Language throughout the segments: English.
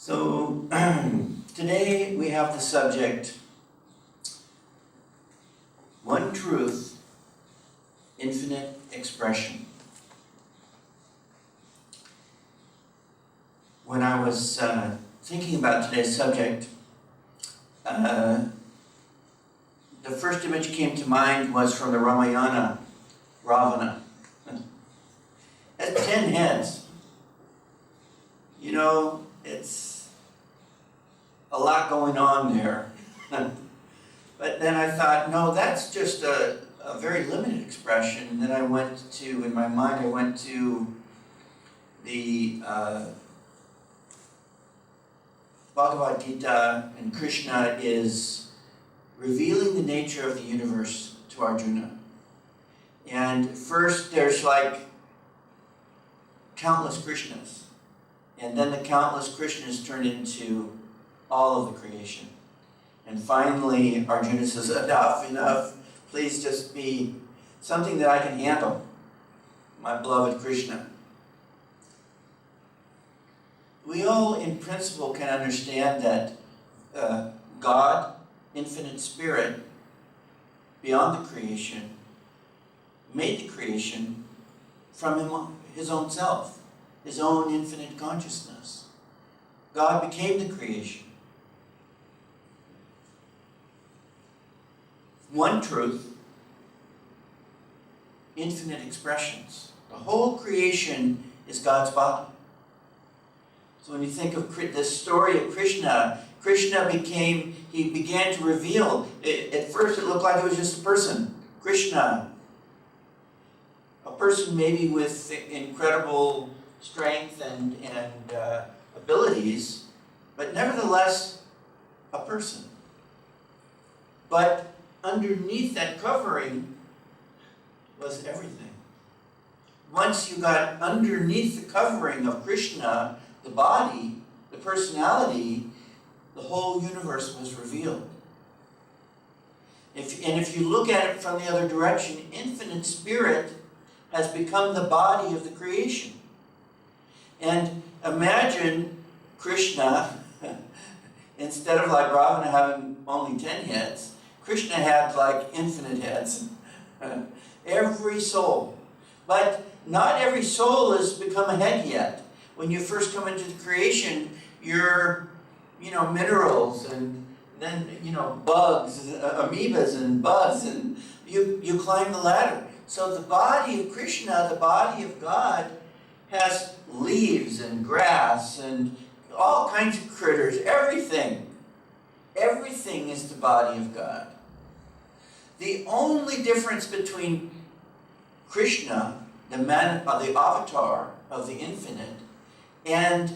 So today we have the subject, one truth, infinite expression. When I was thinking about today's subject, the first image came to mind was from the Ramayana, Ravana. It has 10 heads. You know, it's a lot going on there. But then I thought, no, that's just a very limited expression. And then I went to, in my mind, I went to the Bhagavad Gita, and Krishna is revealing the nature of the universe to Arjuna. And first there's like countless Krishnas. And then the countless Krishnas turn into all of the creation. And finally, Arjuna says, enough, please just be something that I can handle, my beloved Krishna. We all, in principle, can understand that God, infinite spirit, beyond the creation, made the creation from his own self, his own infinite consciousness. God became the creation. One truth, infinite expressions. The whole creation is God's body. So when you think of this story of Krishna, he began to reveal. At first it looked like it was just a person, Krishna. A person maybe with incredible strength and abilities, but nevertheless a person. But underneath that covering was everything. Once you got underneath the covering of Krishna, the body, the personality, the whole universe was revealed. If you look at it from the other direction, infinite spirit has become the body of the creation. And imagine Krishna, instead of like Ravana having only 10 heads, Krishna had like infinite heads. Every soul. But not every soul has become a head yet. When you first come into the creation, you're, minerals and then, bugs, amoebas and bugs, and you climb the ladder. So the body of Krishna, the body of God, has leaves and grass and all kinds of critters, everything. Everything is the body of God. The only difference between Krishna, the avatar of the infinite, and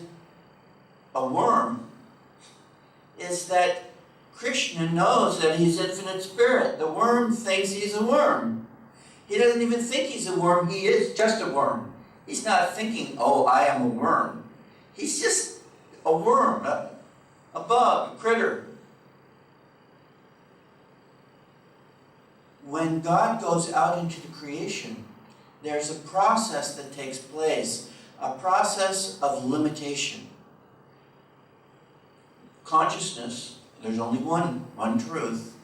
a worm is that Krishna knows that he's infinite spirit. The worm thinks he's a worm. He doesn't even think he's a worm. He is just a worm. He's not thinking, oh, I am a worm. He's just a worm, a bug, a critter. When God goes out into the creation, there's a process that takes place, a process of limitation. Consciousness, there's only one truth,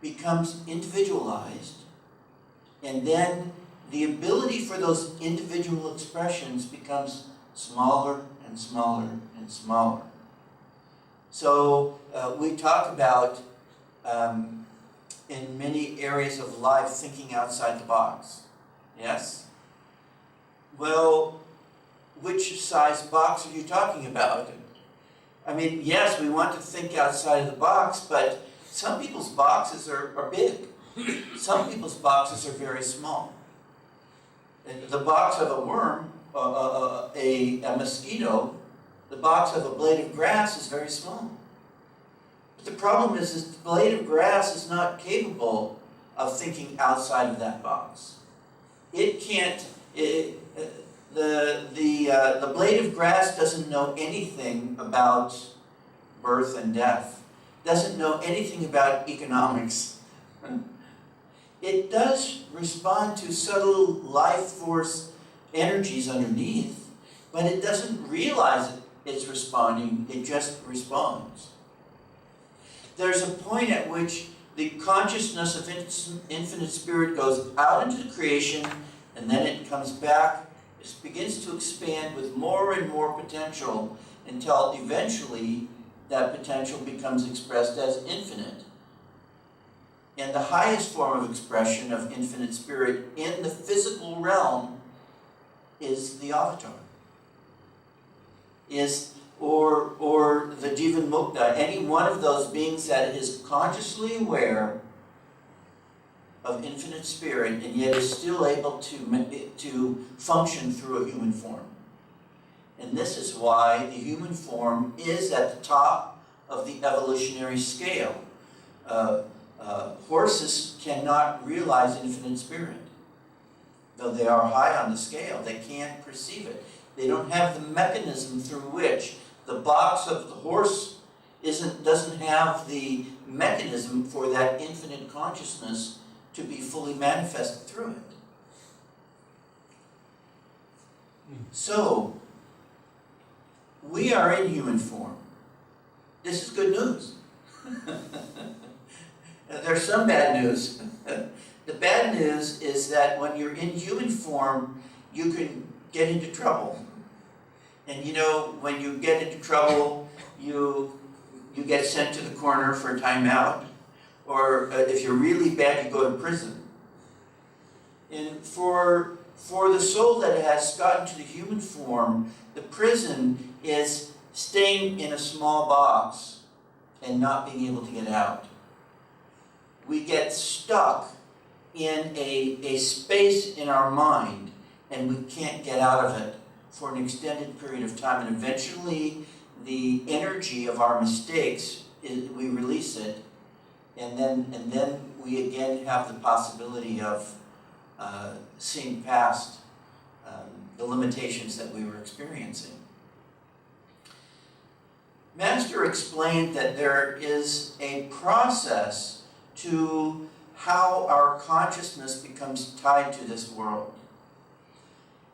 becomes individualized, and then the ability for those individual expressions becomes smaller and smaller and smaller. So we talk about, in many areas of life, thinking outside the box. Yes? Well, which size box are you talking about? I mean, yes, we want to think outside of the box, but some people's boxes are big. Some people's boxes are very small. The box of a worm, a mosquito, the box of a blade of grass is very small. But the problem is the blade of grass is not capable of thinking outside of that box. It can't. The blade of grass doesn't know anything about birth and death. Doesn't know anything about economics. It does respond to subtle life force energies underneath, but it doesn't realize it's responding, it just responds. There's a point at which the consciousness of infinite spirit goes out into the creation, and then it comes back, it begins to expand with more and more potential until eventually that potential becomes expressed as infinite. And the highest form of expression of infinite spirit in the physical realm is the avatar. Or the Jivan Mukta, any one of those beings that is consciously aware of infinite spirit and yet is still able to function through a human form. And this is why the human form is at the top of the evolutionary scale. Horses cannot realize infinite spirit. Though they are high on the scale, they can't perceive it. They don't have the mechanism through which the box of the horse doesn't have the mechanism for that infinite consciousness to be fully manifested through it. So, we are in human form. This is good news. There's some bad news. The bad news is that when you're in human form, you can get into trouble. And you know, when you get into trouble, you get sent to the corner for a timeout. Or if you're really bad, you go to prison. And for the soul that has gotten to the human form, the prison is staying in a small box and not being able to get out. We get stuck in a space in our mind, and we can't get out of it for an extended period of time. And eventually, the energy of our mistakes, we release it, and then we again have the possibility of seeing past the limitations that we were experiencing. Master explained that there is a process to how our consciousness becomes tied to this world.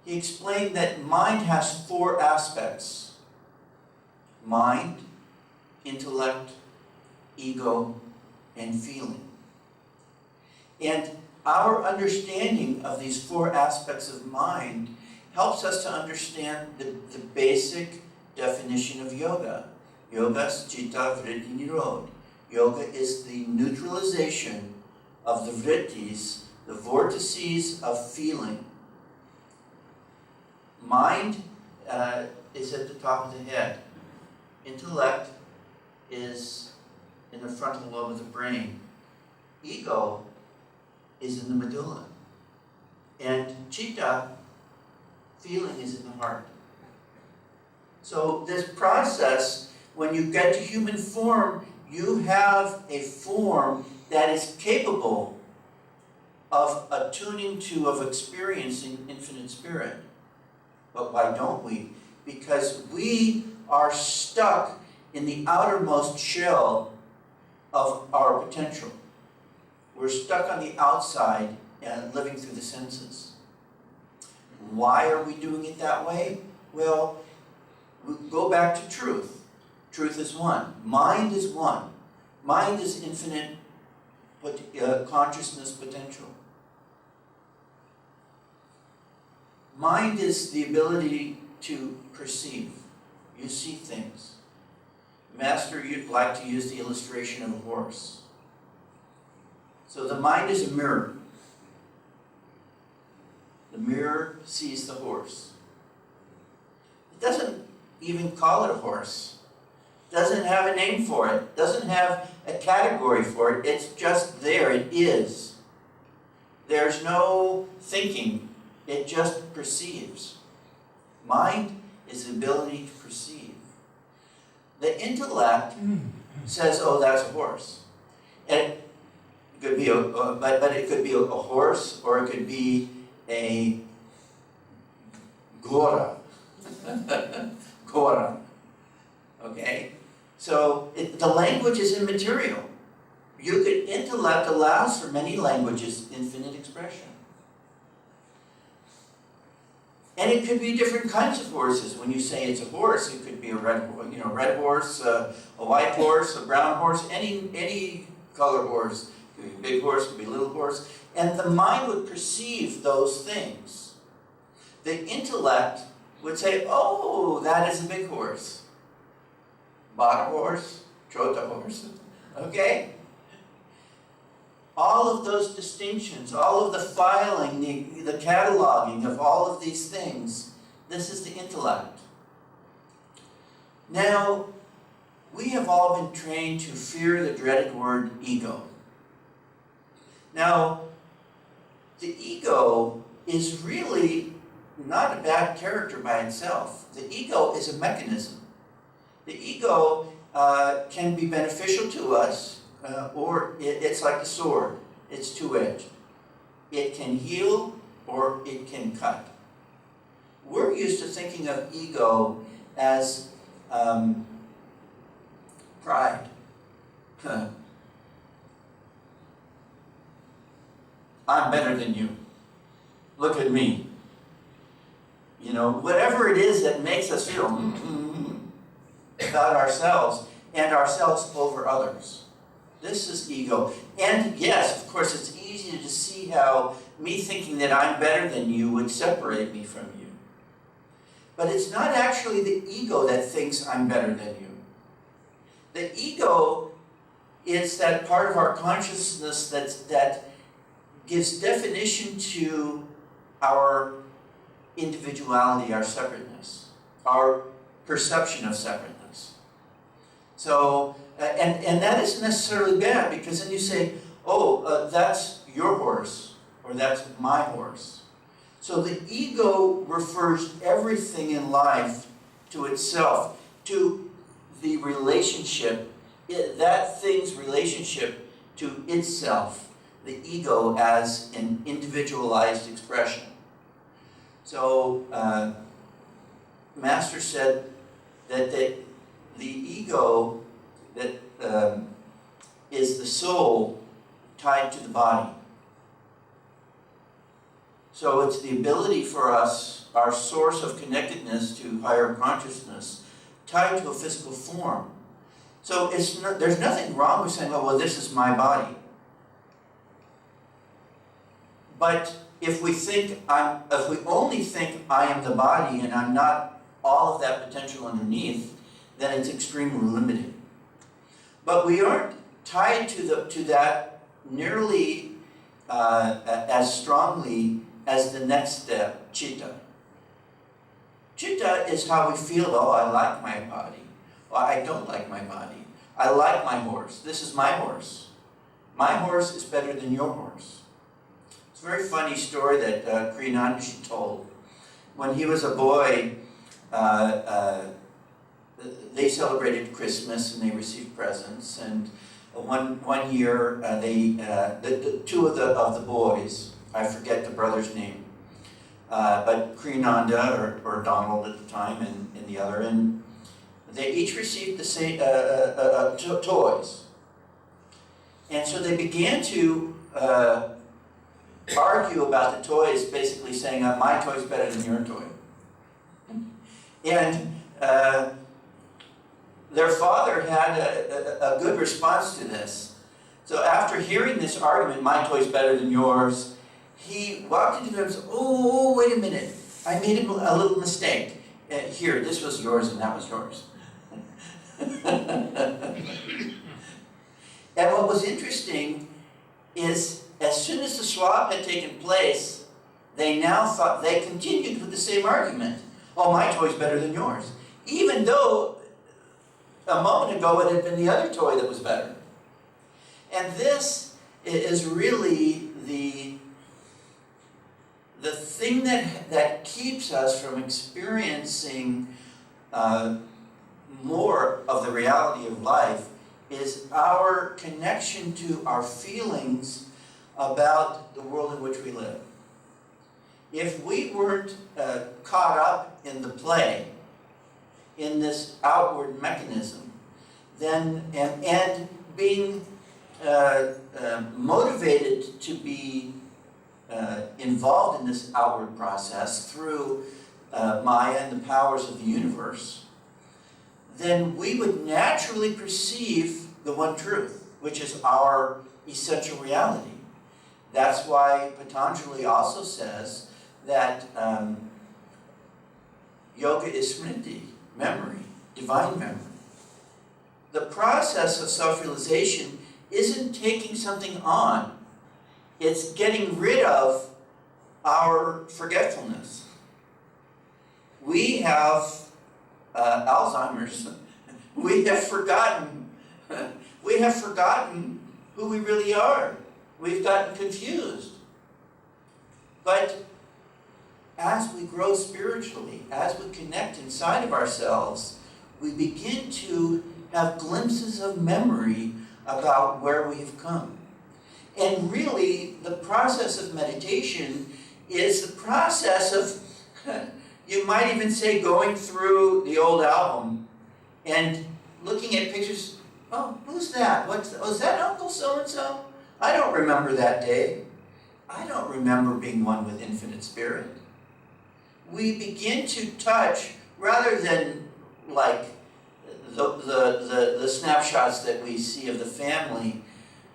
He explained that mind has 4 aspects: mind, intellect, ego, and feeling. And our understanding of these 4 aspects of mind helps us to understand the basic definition of yoga. Yoga is citta vritti nirodha. Yoga is the neutralization of the vrittis, the vortices of feeling. Mind is at the top of the head. Intellect is in the frontal lobe of the brain. Ego is in the medulla. And citta, feeling, is in the heart. So this process, when you get to human form, you have a form that is capable of attuning to, of experiencing infinite spirit. But why don't we? Because we are stuck in the outermost shell of our potential. We're stuck on the outside and living through the senses. Why are we doing it that way? Well, we go back to truth. Truth is one. Mind is one. Mind is infinite consciousness potential. Mind is the ability to perceive. You see things. Master, you'd like to use the illustration of a horse. So the mind is a mirror. The mirror sees the horse. It doesn't even call it a horse. It doesn't have a name for it. It doesn't have a category for it. It's just there. It is. There's no thinking. It just perceives. Mind is the ability to perceive. The intellect says, "Oh, that's a horse," and it could be but it could be a horse, or it could be a gora. Gora. Okay, so the language is immaterial. Intellect allows for many languages, infinite expression. And it could be different kinds of horses. When you say it's a horse, it could be a red horse, a white horse, a brown horse, any color horse. It could be a big horse, it could be a little horse. And the mind would perceive those things. The intellect would say, oh, that is a big horse. Bada horse, chota horse, okay? All of those distinctions, all of the filing, the cataloging of all of these things, this is the intellect. Now, we have all been trained to fear the dreaded word ego. Now, the ego is really not a bad character by itself. The ego is a mechanism. The ego can be beneficial to us, or it's like a sword. It's two-edged. It can heal or it can cut. We're used to thinking of ego as pride. I'm better than you. Look at me. You know, whatever it is that makes us feel about ourselves and ourselves over others. This is ego. And yes, of course, it's easy to see how me thinking that I'm better than you would separate me from you. But it's not actually the ego that thinks I'm better than you. The ego is that part of our consciousness that gives definition to our individuality, our separateness, our perception of separateness. So, and that isn't necessarily bad, because then you say, oh, that's your horse, or that's my horse. So the ego refers everything in life to itself, to the relationship, that thing's relationship to itself, the ego as an individualized expression. So, Master said that the ego that is the soul tied to the body. So it's the ability for us, our source of connectedness to higher consciousness, tied to a physical form. So there's nothing wrong with saying, oh, well, this is my body. But if we only think I am the body and I'm not all of that potential underneath, then it's extremely limiting. But we aren't tied to that nearly as strongly as the next step, chitta. Chitta is how we feel, oh, I like my body. Well, I don't like my body. I like my horse. This is my horse. My horse is better than your horse. It's a very funny story that Kriyanandaji told. When he was a boy, they celebrated Christmas and they received presents. And one year, the two of the boys, I forget the brother's name, but Kriyananda or Donald at the time, and the other, and they each received the same toys. And so they began to argue about the toys, basically saying, my toy's better than your toy. And their father had a good response to this. So after hearing this argument, my toy's better than yours, he walked into them and said, oh, wait a minute. I made a little mistake. Here, this was yours and that was yours. And what was interesting is, as soon as the swap had taken place, they now thought, they continued with the same argument. Oh, my toy's better than yours. Even though a moment ago it had been the other toy that was better. And this is really the thing that keeps us from experiencing more of the reality of life is our connection to our feelings about the world in which we live. If we weren't caught up in the play, in this outward mechanism, then and being motivated to be involved in this outward process through Maya and the powers of the universe, then we would naturally perceive the one truth, which is our essential reality. That's why Patanjali also says that yoga is smriti, memory, divine memory. The process of self-realization isn't taking something on. It's getting rid of our forgetfulness. We have Alzheimer's. We have forgotten. We have forgotten who we really are. We've gotten confused. But as we grow spiritually, as we connect inside of ourselves, we begin to have glimpses of memory about where we have come. And really, the process of meditation is the process of, you might even say, going through the old album and looking at pictures. Oh, who's that? Is that Uncle so-and-so? I don't remember that day. I don't remember being one with Infinite Spirit. We begin to touch, rather than like the snapshots that we see of the family,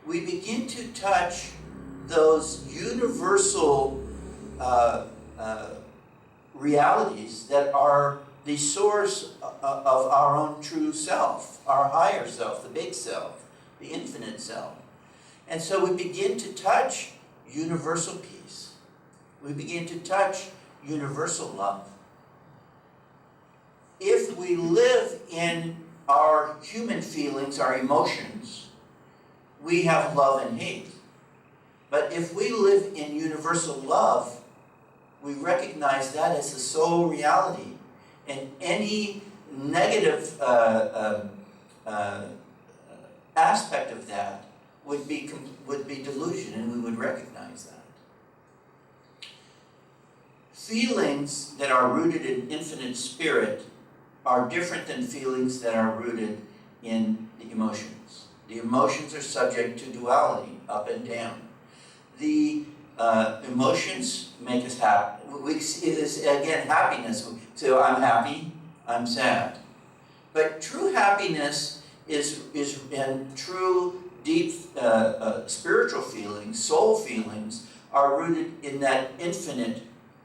we begin to touch those universal realities that are the source of our own true self, our higher self, the big self, the infinite self. And so we begin to touch universal peace. We begin to touch universal love. If we live in our human feelings, our emotions, we have love and hate. But if we live in universal love, we recognize that as the sole reality. And any negative aspect of that would be delusion, and we would recognize that. Feelings that are rooted in infinite spirit are different than feelings that are rooted in the emotions. The emotions are subject to duality, up and down. The emotions make us happy. We see this, again, happiness. So I'm happy, I'm sad. But true happiness and true deep spiritual feelings, soul feelings, are rooted in that infinite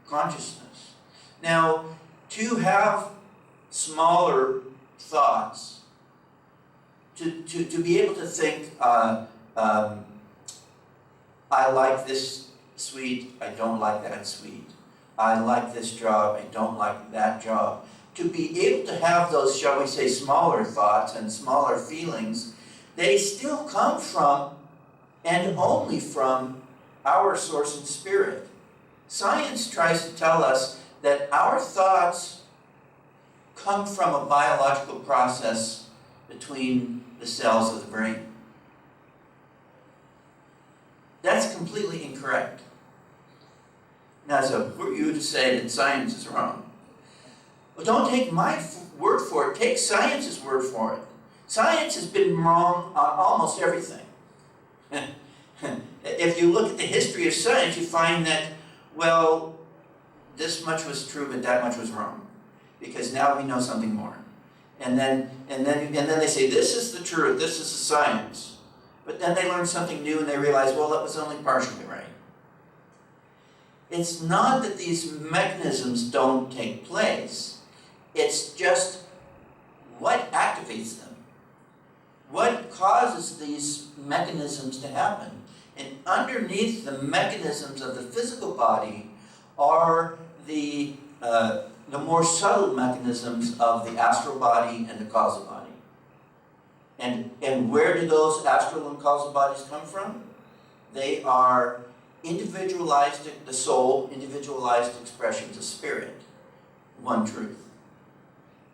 consciousness. Now, to have smaller thoughts, to be able to think, I like this sweet, I don't like that sweet. I like this job, I don't like that job. To be able to have those, shall we say, smaller thoughts and smaller feelings, they still come from, and only from, our source in spirit. Science tries to tell us that our thoughts come from a biological process between the cells of the brain. That's completely incorrect. Now, so who are you to say that science is wrong? Well, don't take my word for it. Take science's word for it. Science has been wrong on almost everything. If you look at the history of science, you find that, well, this much was true, but that much was wrong, because now we know something more. And then they say, this is the truth, this is the science. But then they learn something new and they realize, well, that was only partially right. It's not that these mechanisms don't take place. It's just what activates them. What causes these mechanisms to happen? And underneath the mechanisms of the physical body are the more subtle mechanisms of the astral body and the causal body. And where do those astral and causal bodies come from? They are individualized, the soul, individualized expressions of spirit. One truth.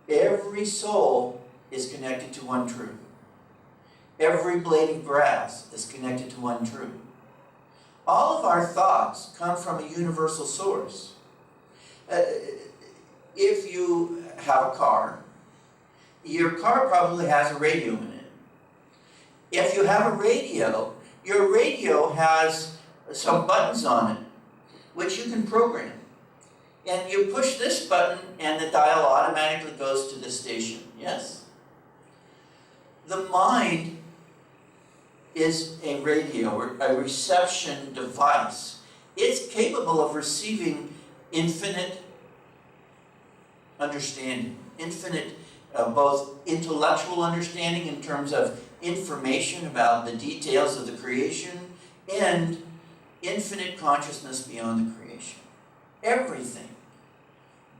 Every soul is connected to one truth. Every blade of grass is connected to one truth. All of our thoughts come from a universal source. If you have a car, your car probably has a radio in it. If you have a radio, your radio has some buttons on it, which you can program. And you push this button and the dial automatically goes to the station. Yes? The mind is a radio, or a reception device. It's capable of receiving infinite understanding, infinite both intellectual understanding in terms of information about the details of the creation, and infinite consciousness beyond the creation. Everything.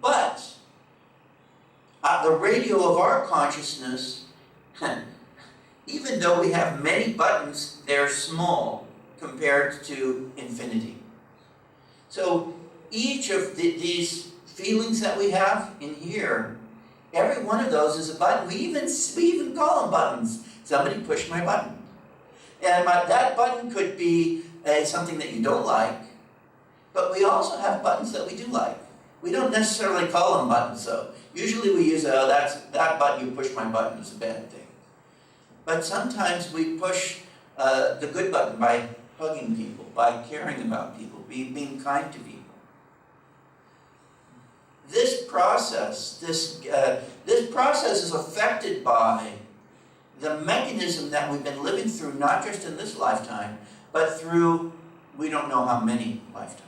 But the radio of our consciousness, even though we have many buttons, they're small compared to infinity. So each of these feelings that we have in here, every one of those is a button. We even call them buttons. Somebody pushed my button. And that button could be something that you don't like, but we also have buttons that we do like. We don't necessarily call them buttons, though. Usually we use, that button, you push my button, is a bad thing. But sometimes we push the good button by hugging people, by caring about people, being kind to people. This process is affected by the mechanism that we've been living through, not just in this lifetime, but through we don't know how many lifetimes.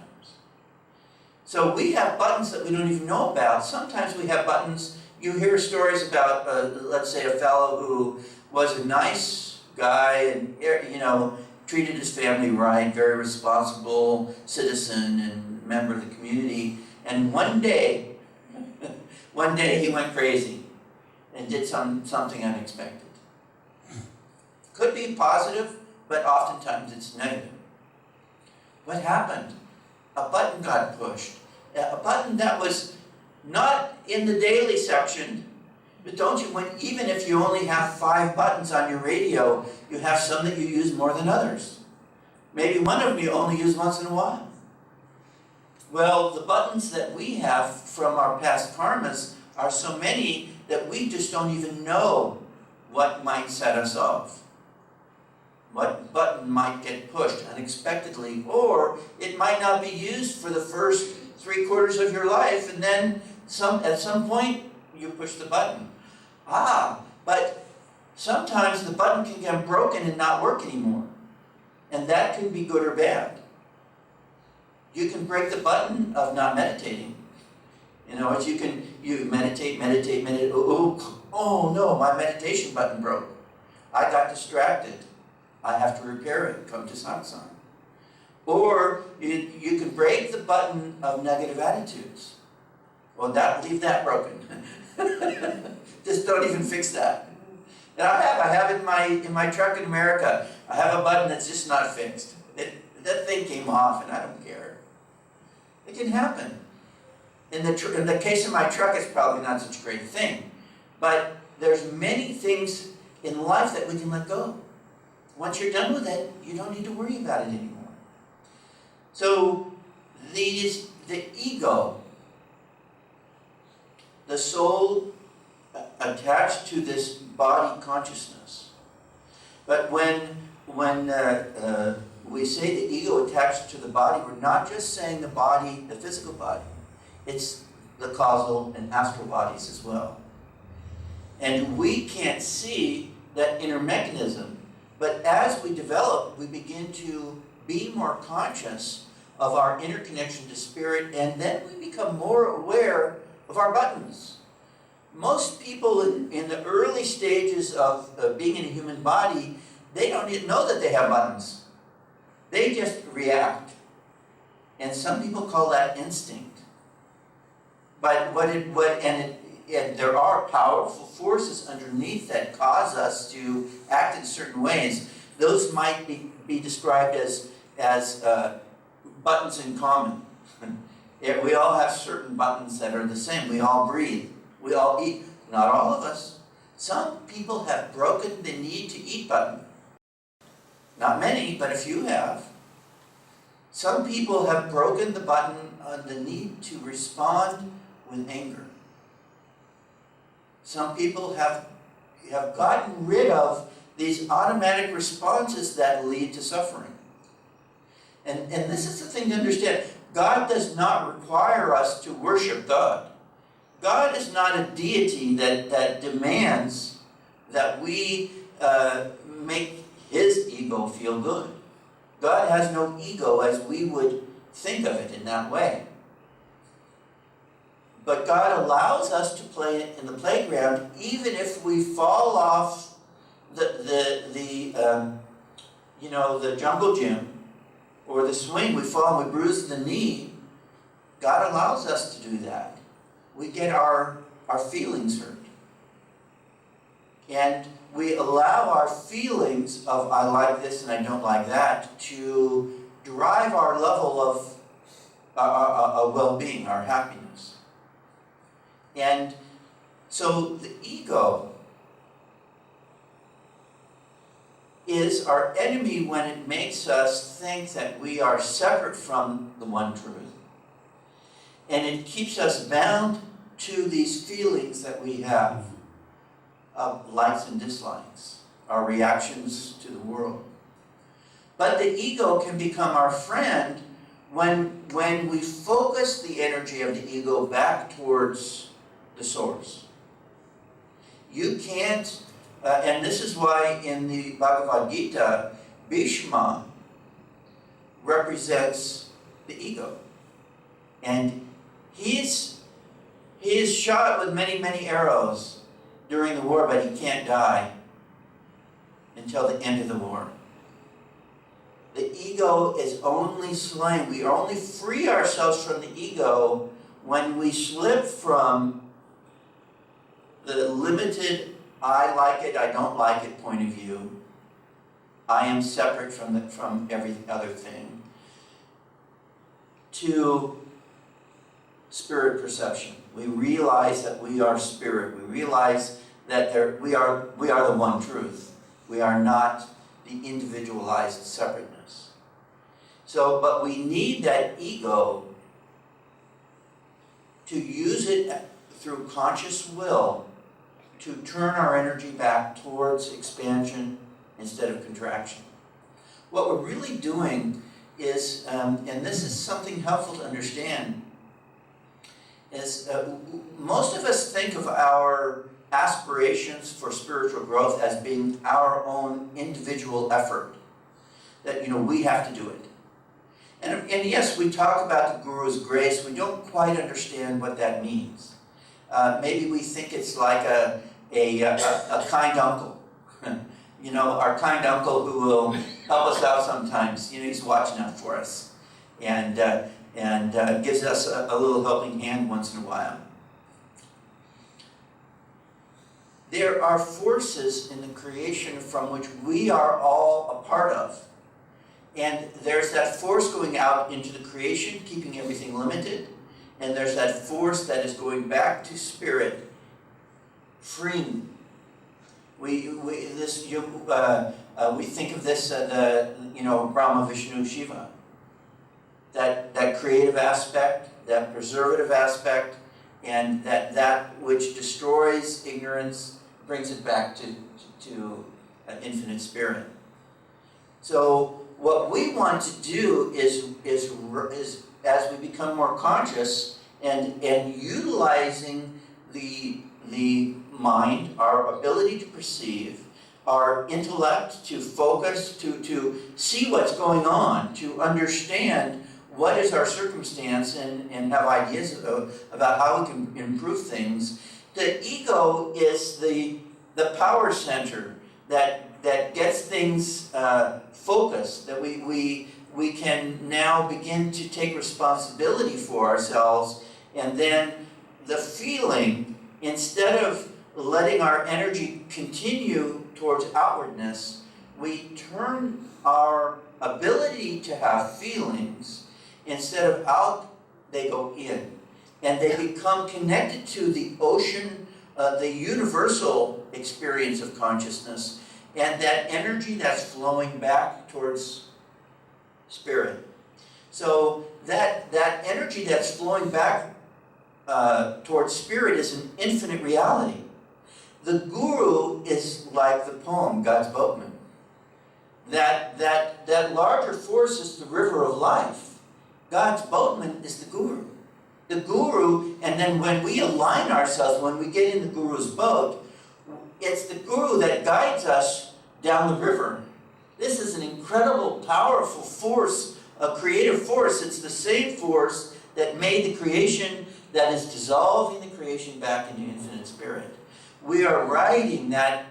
So we have buttons that we don't even know about. Sometimes we have buttons, you hear stories about, let's say, a fellow who was a nice guy and, treated his family right, very responsible citizen and member of the community. And one day he went crazy and did something unexpected. Could be positive, but oftentimes it's negative. What happened? A button got pushed. A button that was not in the daily section. But don't you, even if you only have 5 buttons on your radio, you have some that you use more than others. Maybe one of them you only use once in a while. Well, the buttons that we have from our past karmas are so many that we just don't even know what might set us off. What button might get pushed unexpectedly, or it might not be used for the first 3/4 of your life, and then at some point you push the button. But sometimes the button can get broken and not work anymore. And that can be good or bad. You can break the button of not meditating. As you meditate. Oh no, my meditation button broke. I got distracted. I have to repair it. Come to satsang. Or you can break the button of negative attitudes. Well, leave that broken. Just don't even fix that. And I have it in my truck in America. I have a button that's just not fixed. That thing came off, and I don't care. It can happen. In the case of my truck, it's probably not such a great thing. But there's many things in life that we can let go. Once you're done with it, you don't need to worry about it anymore. So the ego, the soul attached to this body consciousness. But when we say the ego attached to the body, we're not just saying the body, the physical body. It's the causal and astral bodies as well. And we can't see that inner mechanism. But as we develop, we begin to be more conscious of our interconnection to spirit, and then we become more aware of our buttons. Most people in the early stages of being in a human body, they don't even know that they have buttons. They just react. And some people call that instinct. But there are powerful forces underneath that cause us to act in certain ways. Those might be described as buttons in common. We all have certain buttons that are the same. We all breathe. We all eat. Not all of us. Some people have broken the need to eat button. Not many, but a few have. Some people have broken the button on the need to respond with anger. Some people have gotten rid of these automatic responses that lead to suffering. And this is the thing to understand. God does not require us to worship God. God is not a deity that demands that we make his ego feel good. God has no ego as we would think of it in that way. But God allows us to play in the playground even if we fall off the jungle gym or the swing. We fall and we bruise the knee. God allows us to do that. We get our feelings hurt. And we allow our feelings of I like this and I don't like that to drive our level of well-being, our happiness. And so the ego is our enemy when it makes us think that we are separate from the one truth. And it keeps us bound to these feelings that we have of likes and dislikes, our reactions to the world. But the ego can become our friend when we focus the energy of the ego back towards the source. You can't, and this is why in the Bhagavad Gita, Bhishma represents the ego. And he is shot with many, many arrows during the war, but he can't die until the end of the war. The ego is only slain. We only free ourselves from the ego when we slip from the limited I like it, I don't like it point of view. I am separate from every other thing, to spirit perception. We realize that we are spirit. We realize that we are the one truth. We are not the individualized separateness. So, but we need that ego to use it through conscious will to turn our energy back towards expansion instead of contraction. What we're really doing is, and this is something helpful to understand, is most of us think of our aspirations for spiritual growth as being our own individual effort. That, we have to do it. And yes, we talk about the Guru's grace. We don't quite understand what that means. Maybe we think it's like a kind uncle. Our kind uncle who will help us out sometimes. He's watching out for us. And gives us a little helping hand once in a while. There are forces in the creation from which we are all a part of. And there's that force going out into the creation, keeping everything limited. And there's that force that is going back to spirit, freeing. We think of this Brahma, Vishnu, Shiva. That creative aspect, that preservative aspect, and that which destroys ignorance brings it back to an infinite spirit. So what we want to do is as we become more conscious and utilizing the mind, our ability to perceive, our intellect to focus, to see what's going on, to understand what is our circumstance and have ideas about how we can improve things. The ego is the power center that gets things focused, that we can now begin to take responsibility for ourselves, and then the feeling, instead of letting our energy continue towards outwardness, we turn our ability to have feelings, instead of out, they go in. And they become connected to the ocean, the universal experience of consciousness, and that energy that's flowing back towards spirit. So that energy that's flowing back towards spirit is an infinite reality. The Guru is like the poem, God's boatman. That larger force is the river of life. God's boatman is the guru. The guru, and then when we align ourselves, when we get in the guru's boat, it's the guru that guides us down the river. This is an incredible, powerful force, a creative force. It's the same force that made the creation, that is dissolving the creation back into infinite spirit. We are riding that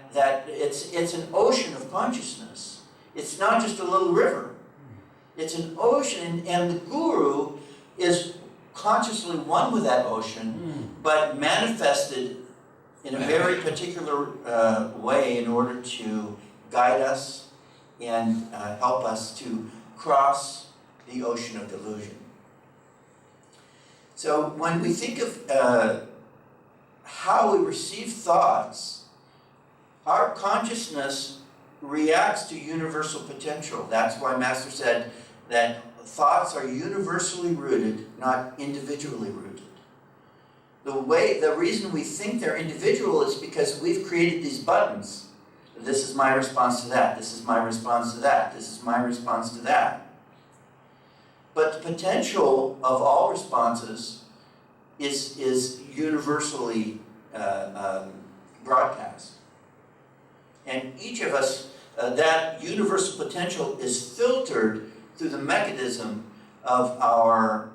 it's an ocean of consciousness. It's not just a little river. It's an ocean, and the guru is consciously one with that ocean, but manifested in a very particular way in order to guide us and help us to cross the ocean of delusion. So when we think of how we receive thoughts, our consciousness reacts to universal potential. That's why Master said that thoughts are universally rooted, not individually rooted. The reason we think they're individual is because we've created these buttons. This is my response to that. This is my response to that. This is my response to that. But the potential of all responses is universally broadcast. And each of us, that universal potential is filtered through the mechanism of our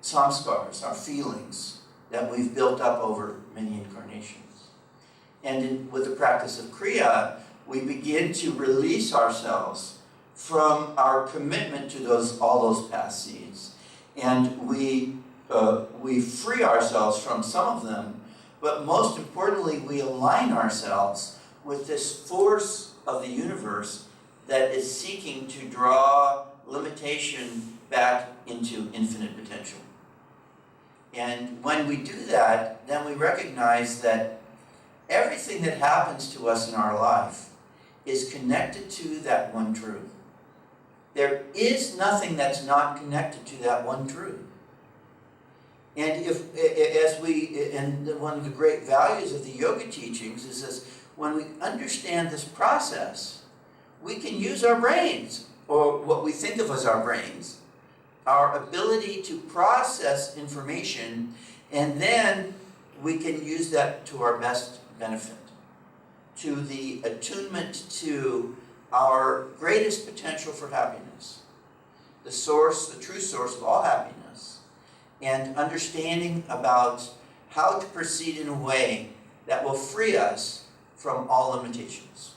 samskars, our feelings that we've built up over many incarnations. And with the practice of Kriya, we begin to release ourselves from our commitment to all those past seeds. And we free ourselves from some of them, but most importantly, we align ourselves with this force of the universe that is seeking to draw limitation back into infinite potential. And when we do that, then we recognize that everything that happens to us in our life is connected to that one truth. There is nothing that's not connected to that one truth. And one of the great values of the yoga teachings is this: when we understand this process, we can use our brains, or what we think of as our brains, our ability to process information, and then we can use that to our best benefit, to the attunement to our greatest potential for happiness, the source, the true source of all happiness, and understanding about how to proceed in a way that will free us from all limitations.